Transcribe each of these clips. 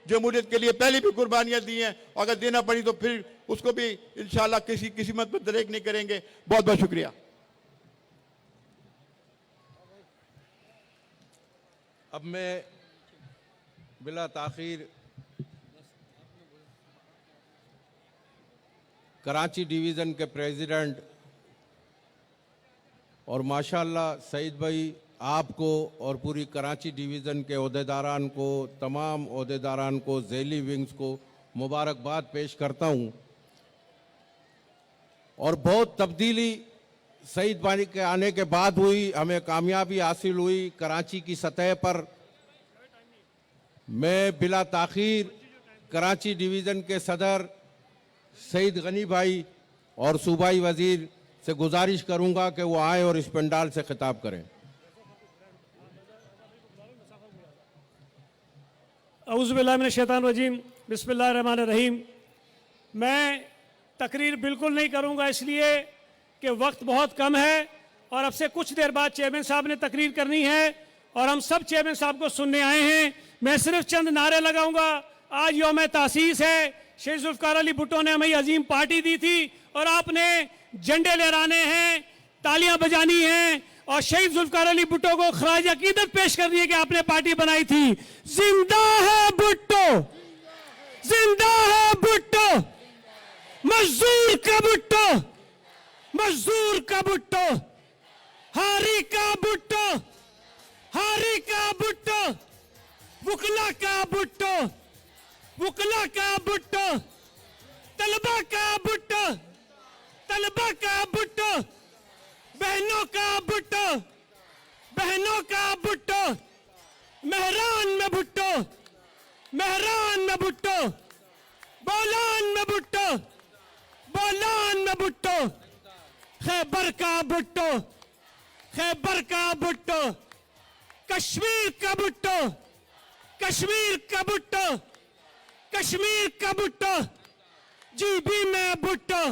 जमहूरियत के लिए पहले भी कुर्बानियां दी हैं, अगर देना पड़ी तो फिर उसको भी इंशाल्लाह किसी किस्मत पर दरेक नहीं करेंगे। बहुत बहुत शुक्रिया। अब मैं बिला ताखीर कराची डिवीज़न के प्रेसिडेंट और माशाल्लाह सईद भाई आपको और पूरी कराची डिवीज़न के ओहदेदारान को, तमाम ओहदेदारान को, ज़ैली विंग्स को मुबारकबाद पेश करता हूँ। और बहुत तब्दीली सईद भाई के आने के बाद हुई, हमें कामयाबी हासिल हुई कराची की सतह पर। मैं बिला ताखीर कराची डिवीज़न के सदर सईद गनी भाई और सूबाई वज़ीर से गुजारिश करूंगा कि वो आए और इस पंडाल से खिताब करें। औज़ुबिल्लाहिमिनश्शैतानिर्रजीम, बिस्मिल्लाहिर्रहमानिर्रहीम। मैं तकरीर बिल्कुल नहीं करूंगा इसलिए कि वक्त बहुत कम है और अब से कुछ देर बाद चेयरमैन साहब ने तकरीर करनी है और हम सब चेयरमैन साहब को सुनने आए हैं। मैं सिर्फ चंद नारे लगाऊंगा। आज यौम तासीस है। शेख जुल्फ़िकार अली भुट्टो ने हमें अजीम पार्टी दी थी और आपने झंडे लहराने हैं, तालियां बजानी हैं और शहीद जुल्फ़िकार अली भुट्टो को खराज अकीदत पेश करनी है कि आपने पार्टी बनाई थी। जिंदा है भुट्टो, जिंदा है भुट्टो, मजदूर का भुट्टो, मजदूर का भुट्टो, हारी का भुट्टो, हारी का भुट्टो, वुकला का भुट्टो, वुकला का भुट्टो, तलबा का भुट्टो, तलबा का भुट्टो, बहनों का भुट्टो, बहनों का भुट्टो, मेहरान में भुट्टो, मेहरान में भुट्टो, बोलान में भुट्टो, बोलान में भुट्टो, खैबर का भुट्टो, खैबर का भुट्टो, कश्मीर का भुट्टो, कश्मीर का भुट्टो, कश्मीर का भुट्टो, जीबी में भुट्टो,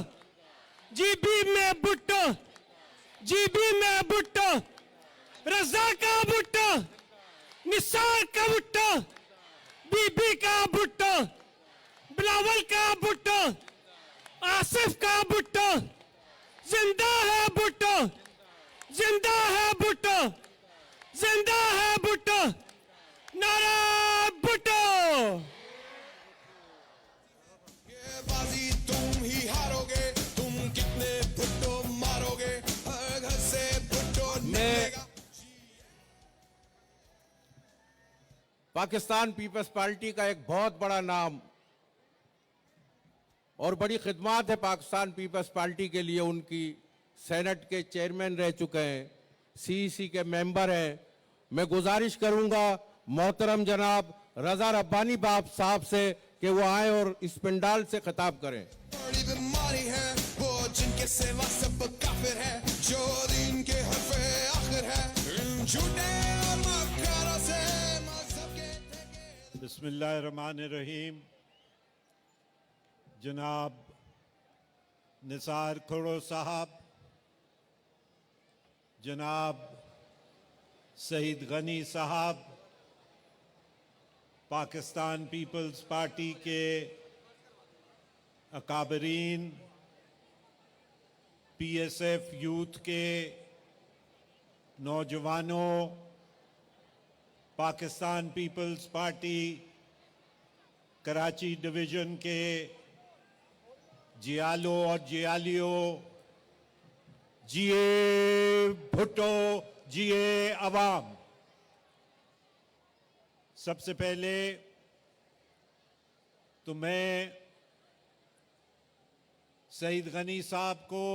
जीबी में भुट्टो, जीबी में भुट्टो, रजा का भुट्टो, निसार का भुट्टो, बीबी का भुट्टो, बिलावल का भुट्टो, आसिफ का भुट्टो, जिंदा है भुट्टो, जिंदा है भुट्टो, जिंदा है भुट्टो, नारा भुट्टो। ये बाजी तुम ही हारोगे, तुम कितने भुट्टो मारोगे, हर घर से भुट्टो निकलेगा। पाकिस्तान पीपल्स पार्टी का एक बहुत बड़ा नाम और बड़ी खिदमत है पाकिस्तान पीपल्स पार्टी के लिए। उनकी सेनेट के चेयरमैन रह चुके हैं, सीईसी के मेंबर हैं। मैं गुजारिश करूंगा मोहतरम जनाब रजा रब्बानी बाप साहब से कि वो आए और इस पंडाल से खिताब करें। बड़ी बीमारी है वो जिनके सेवा सब काफिर है, जो दीन के हरफे आखिर है, झूठे और मक्कारों से मज़हब के ठेके। बिस्मिल्लाहिर्रहमानिर्रहीम। जनाब निसार खुड़ो साहब, जनाब सईद गनी साहब, पाकिस्तान पीपल्स पार्टी के अकाबरीन, पीएसएफ यूथ के नौजवानों, पाकिस्तान पीपल्स पार्टी कराची डिवीज़न के जियालों और जियालियों, जिए भुट्टो, जिए अवाम। सबसे पहले तो मैं सईद गनी साहब को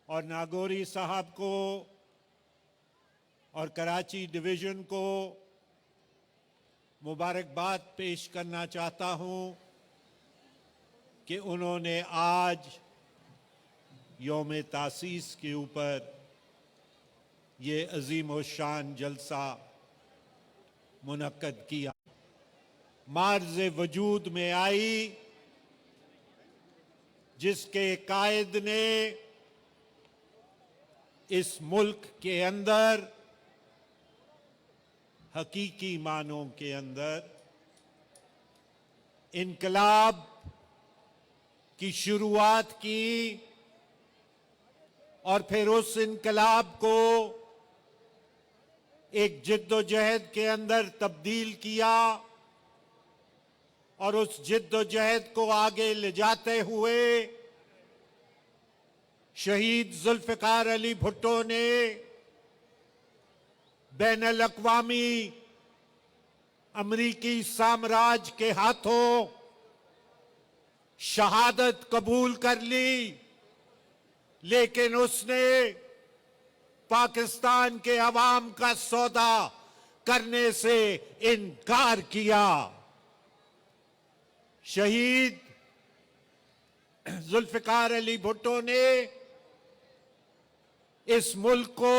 और नागौरी साहब को और कराची डिवीज़न को मुबारकबाद पेश करना चाहता हूं कि उन्होंने आज यौम तासीस के ऊपर ये अजीम व शान जलसा मुनक्कद किया। मार्ज़ वजूद में आई जिसके कायद ने इस मुल्क के अंदर हकीकी मानों के अंदर इनकलाब की शुरुआत की और फिर उस इनकलाब को एक जिद्दोजहद के अंदर तब्दील किया और उस जिद्दोजहद को आगे ले जाते हुए शहीद जुल्फिकार अली भुट्टो ने बैनुल अक़वामी अमरीकी साम्राज्य के हाथों शहादत कबूल कर ली, लेकिन उसने पाकिस्तान के अवाम का सौदा करने से इनकार किया। शहीद जुल्फिकार अली भुट्टो ने इस मुल्क को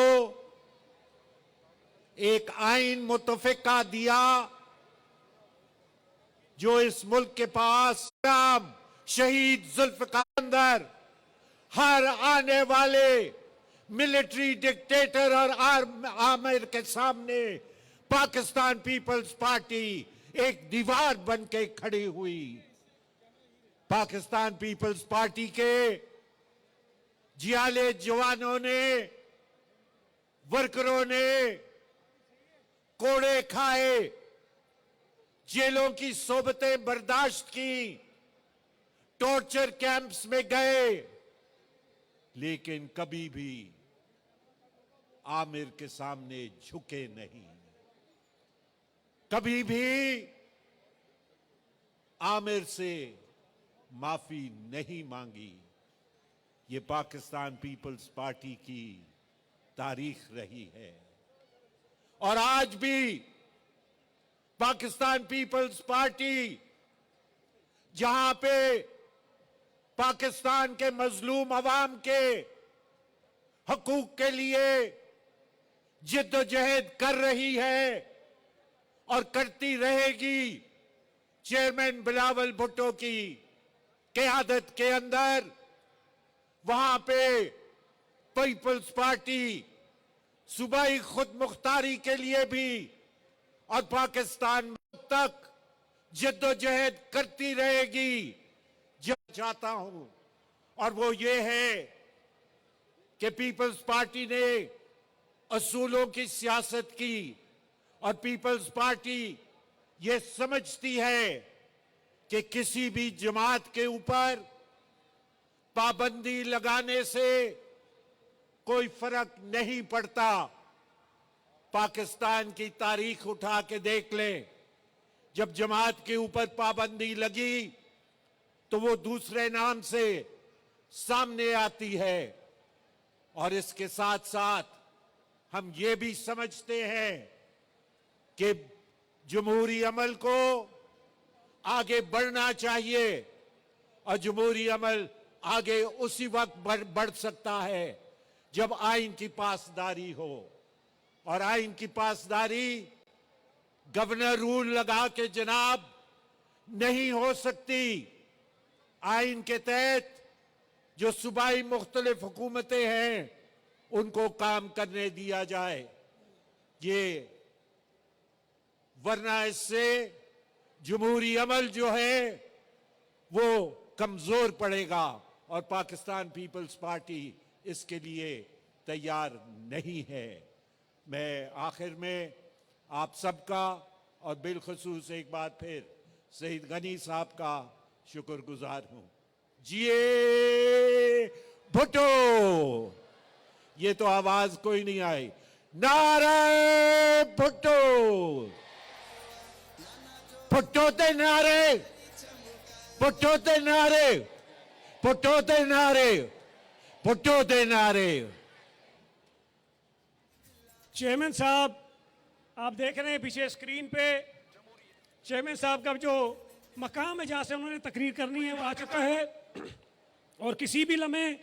एक आइन मुतफ़िका दिया जो इस मुल्क के पास शहीद जुल्फिकार अंदर हर आने वाले मिलिट्री डिक्टेटर और आमिर के सामने पाकिस्तान पीपल्स पार्टी एक दीवार बन के खड़ी हुई। पाकिस्तान पीपल्स पार्टी के जियाले जवानों ने, वर्करों ने कोड़े खाए, जेलों की सोबतें बर्दाश्त की, टॉर्चर कैंप्स में गए, लेकिन कभी भी आमिर के सामने झुके नहीं। कभी भी आमिर से माफी नहीं मांगी। ये पाकिस्तान पीपल्स पार्टी की तारीख रही है और आज भी पाकिस्तान पीपल्स पार्टी जहां पे पाकिस्तान के मजलूम अवाम के हकूक के लिए जिद्दोजहद कर रही है और करती रहेगी, चेयरमैन बिलावल भुट्टो की क़यादत के अंदर वहां पे पीपल्स पार्टी सूबाई खुद मुख्तारी के लिए भी और पाकिस्तान तक जिद्दोजहद करती रहेगी। जो चाहता हूं और वो ये है कि पीपल्स पार्टी ने असूलों की सियासत की और पीपल्स पार्टी ये समझती है कि किसी भी जमात के ऊपर पाबंदी लगाने से कोई फर्क नहीं पड़ता। पाकिस्तान की तारीख उठा के देख लें, जब जमात के ऊपर पाबंदी लगी तो वो दूसरे नाम से सामने आती है। और इसके साथ साथ हम ये भी समझते हैं कि जमहूरी अमल को आगे बढ़ना चाहिए और जमहूरी अमल आगे उसी वक्त बढ़ सकता है जब आइन की पासदारी हो। और आइन की पासदारी गवर्नर रूल लगा के जनाब नहीं हो सकती। आइन के तहत जो सूबाई मुख्तलिफ हुकूमतें हैं उनको काम करने दिया जाए, ये वरना इससे जमहूरी अमल जो है वो कमजोर पड़ेगा और पाकिस्तान पीपल्स पार्टी इसके लिए तैयार नहीं है। मैं आखिर में आप सबका और बिलखसूस एक बार फिर शहीद गनी साहब का शुक्रगुजार हूं। जिए भुट्टो। ये तो आवाज कोई नहीं आई। नारे भुट्टो, भुट्टो ते नारे, भुट्टो ते नारे, भुट्टो ते नारे, भुट्टो ते नारे। चेयरमैन साहब, आप देख रहे हैं पीछे स्क्रीन पे चेयरमैन साहब का जो मकाम है जहाँ से उन्होंने तकरीर करनी है वो आ चुका है और किसी भी लम्हे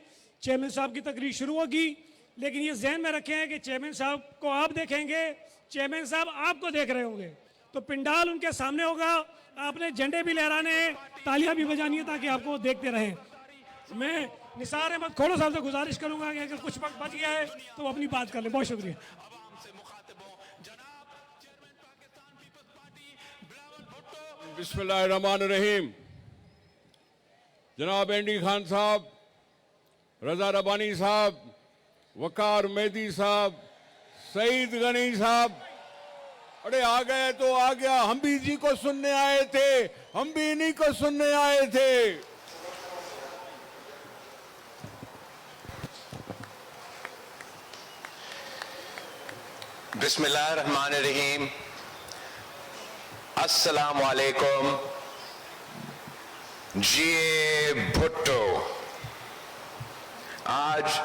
चेयरमैन साहब की तकरीर शुरू होगी। लेकिन ये जहन में रखें कि चेयरमैन साहब को आप देखेंगे, चेयरमैन साहब आपको देख रहे होंगे, तो पिंडाल उनके सामने होगा। आपने झंडे भी लहराने हैं, तालियां भी बजानी है ताकि आपको देखते रहें। मैं निसार अहमद खोड़ो साहब से गुजारिश करूंगा कि अगर कुछ वक्त बच गया है तो वो अपनी बात कर ले। बहुत शुक्रिया। बिस्मिल्लाहिर्रहमानिर्रहीम। जनाब एंडी खान साहब, रजा रबानी साहब, वकार मेहदी साहब, सईद गनी साहब, अरे आ गए तो आ गया। हम भी जी को सुनने आए थे, हम भी इन्हीं को सुनने आए थे। बिस्मिल्लाहिर्रहमानिर्रहीम। अस्सलाम वालेकुम। जिए भुट्टो। आज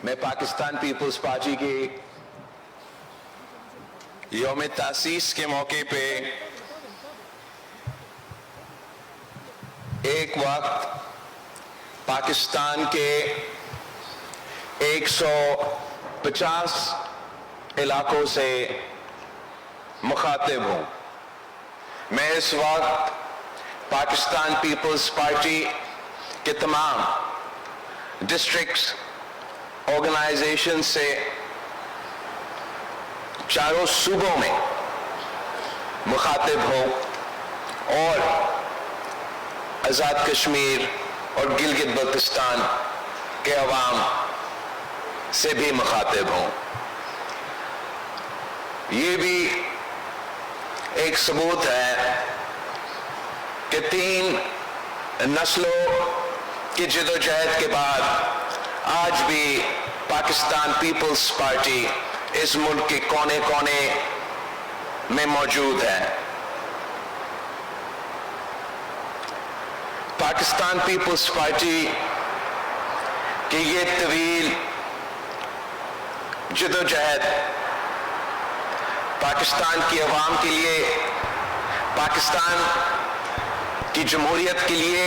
मैं पाकिस्तान पीपल्स पार्टी की यौम तासीस के मौके पे एक वक्त पाकिस्तान के 150 इलाकों से मुखातिब हूं। मैं इस वक्त पाकिस्तान पीपल्स पार्टी के तमाम डिस्ट्रिक्ट ऑर्गेनाइजेशन से चारों सूबों में मुखातिब हूं और आजाद कश्मीर और गिलगित बल्तिस्तान के अवाम से भी मुखातिब हूं। ये भी एक सबूत है कि 3 नस्लों की जदोजहद के बाद आज भी पाकिस्तान पीपल्स पार्टी इस मुल्क के कोने कोने में मौजूद है। पाकिस्तान पीपल्स पार्टी की ये तवील जदोजहद पाकिस्तान की अवाम के लिए, पाकिस्तान की जमहूरियत के लिए